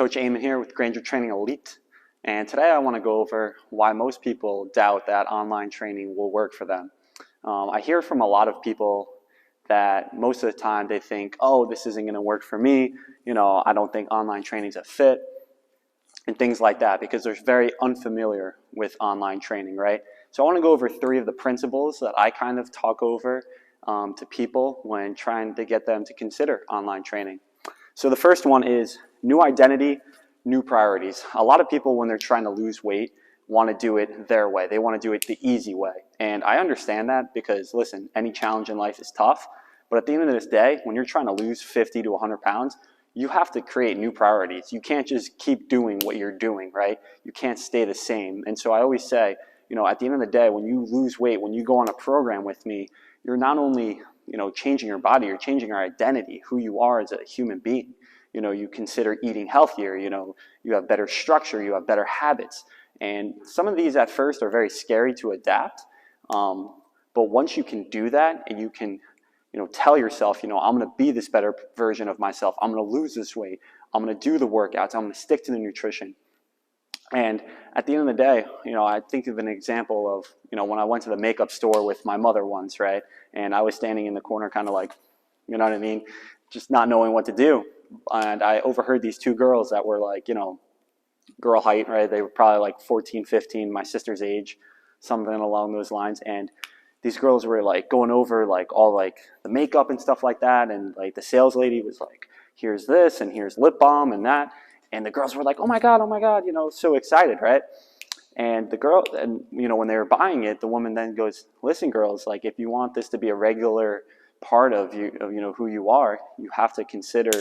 Coach Eamon here with Granger Training Elite, and today I want to go over why most people doubt that online training will work for them. I hear from a lot of people that most of the time they think, oh, this isn't going to work for me, I don't think online training is a fit, and things like that, because they're very unfamiliar with online training, right? So I want to go over 3 of the principles that I kind of talk over to people when trying to get them to consider online training. So the first one is new identity, new priorities. A lot of people, when they're trying to lose weight, want to do it their way. They want to do it the easy way. And I understand that because, listen, any challenge in life is tough. But at the end of this day, when you're trying to lose 50 to 100 pounds, you have to create new priorities. You can't just keep doing what you're doing, right? You can't stay the same. And so I always say, at the end of the day, when you lose weight, when you go on a program with me, you're not only, changing your body, you're changing your identity, who you are as a human being. You consider eating healthier, you have better structure, you have better habits. And some of these at first are very scary to adapt. But once you can do that and you can, tell yourself, I'm going to be this better version of myself. I'm going to lose this weight. I'm going to do the workouts. I'm going to stick to the nutrition. And at the end of the day, I think of an example of, when I went to the makeup store with my mother once, right? And I was standing in the corner kind of like, just not knowing what to do. And I overheard these 2 girls that were like, girl height, right? They were probably like 14, 15, my sister's age, something along those lines. And these girls were like going over like all like the makeup and stuff like that. And like the sales lady was like, here's this and here's lip balm and that. And the girls were like, oh my God, so excited, right? And the girl, and when they were buying it, the woman then goes, listen, girls, like if you want this to be a regular part of you, who you are, you have to consider,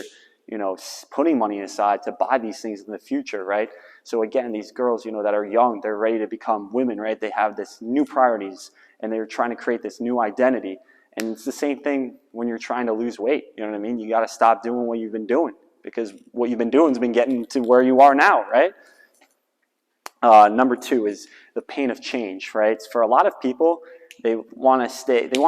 putting money aside to buy these things in the future, right? So again, these girls, that are young, they're ready to become women, right? They have this new priorities and they're trying to create this new identity. And it's the same thing when you're trying to lose weight. You know what I mean? You got to stop doing what you've been doing, because what you've been doing has been getting to where you are now, right? Number 2 is the pain of change, right? For a lot of people, they want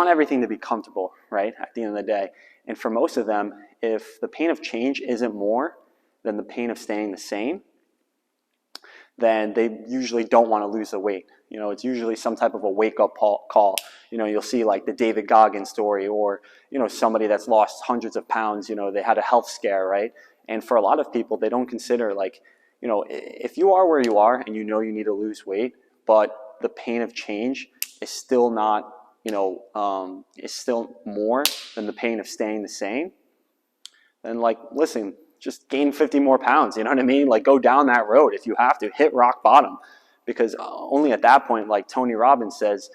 everything to be comfortable, right, at the end of the day. And for most of them, if the pain of change isn't more than the pain of staying the same, then they usually don't want to lose the weight. It's usually some type of a wake-up call. You'll see like the David Goggins story, or, somebody that's lost hundreds of pounds, they had a health scare, right? And for a lot of people, they don't consider like, if you are where you are and you need to lose weight, but the pain of change is still not, is still more than the pain of staying the same, then like, listen, just gain 50 more pounds, you know what I mean? Like go down that road if you have to, hit rock bottom, because only at that point, like Tony Robbins says,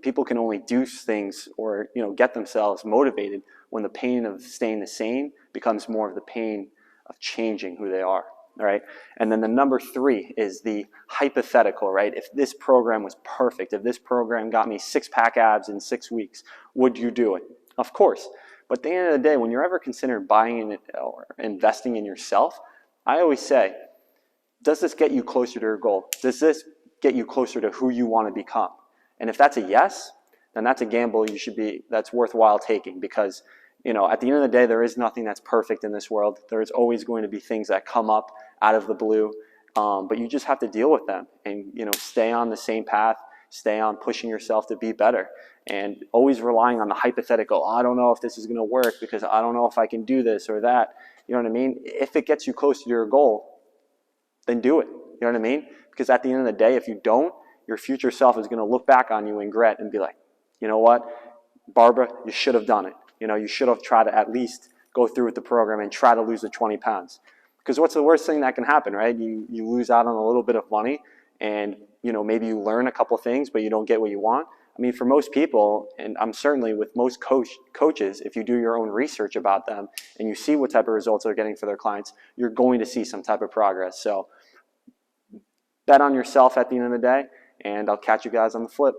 people can only do things or, get themselves motivated when the pain of staying the same becomes more of the pain of changing who they are. All right. And then the number 3 is the hypothetical, right? If this program was perfect, if this program got me 6-pack abs in 6 weeks, would you do it? Of course. But at the end of the day, when you're ever considering buying it or investing in yourself, I always say, does this get you closer to your goal? Does this get you closer to who you want to become? And if that's a yes, then that's a gamble that's worthwhile taking, because at the end of the day, there is nothing that's perfect in this world. There is always going to be things that come up out of the blue, but you just have to deal with them and, stay on the same path, stay on pushing yourself to be better, and always relying on the hypothetical. I don't know if this is going to work because I don't know if I can do this or that. You know what I mean? If it gets you close to your goal, then do it. You know what I mean? Because at the end of the day, if you don't, your future self is going to look back on you in regret and be like, you know what, Barbara, you should have done it. You should have tried to at least go through with the program and try to lose the 20 pounds. Because what's the worst thing that can happen, right? You lose out on a little bit of money and, maybe you learn a couple things, but you don't get what you want. I mean, for most people, and I'm certainly with most coaches, if you do your own research about them and you see what type of results they're getting for their clients, you're going to see some type of progress. So bet on yourself at the end of the day, and I'll catch you guys on the flip.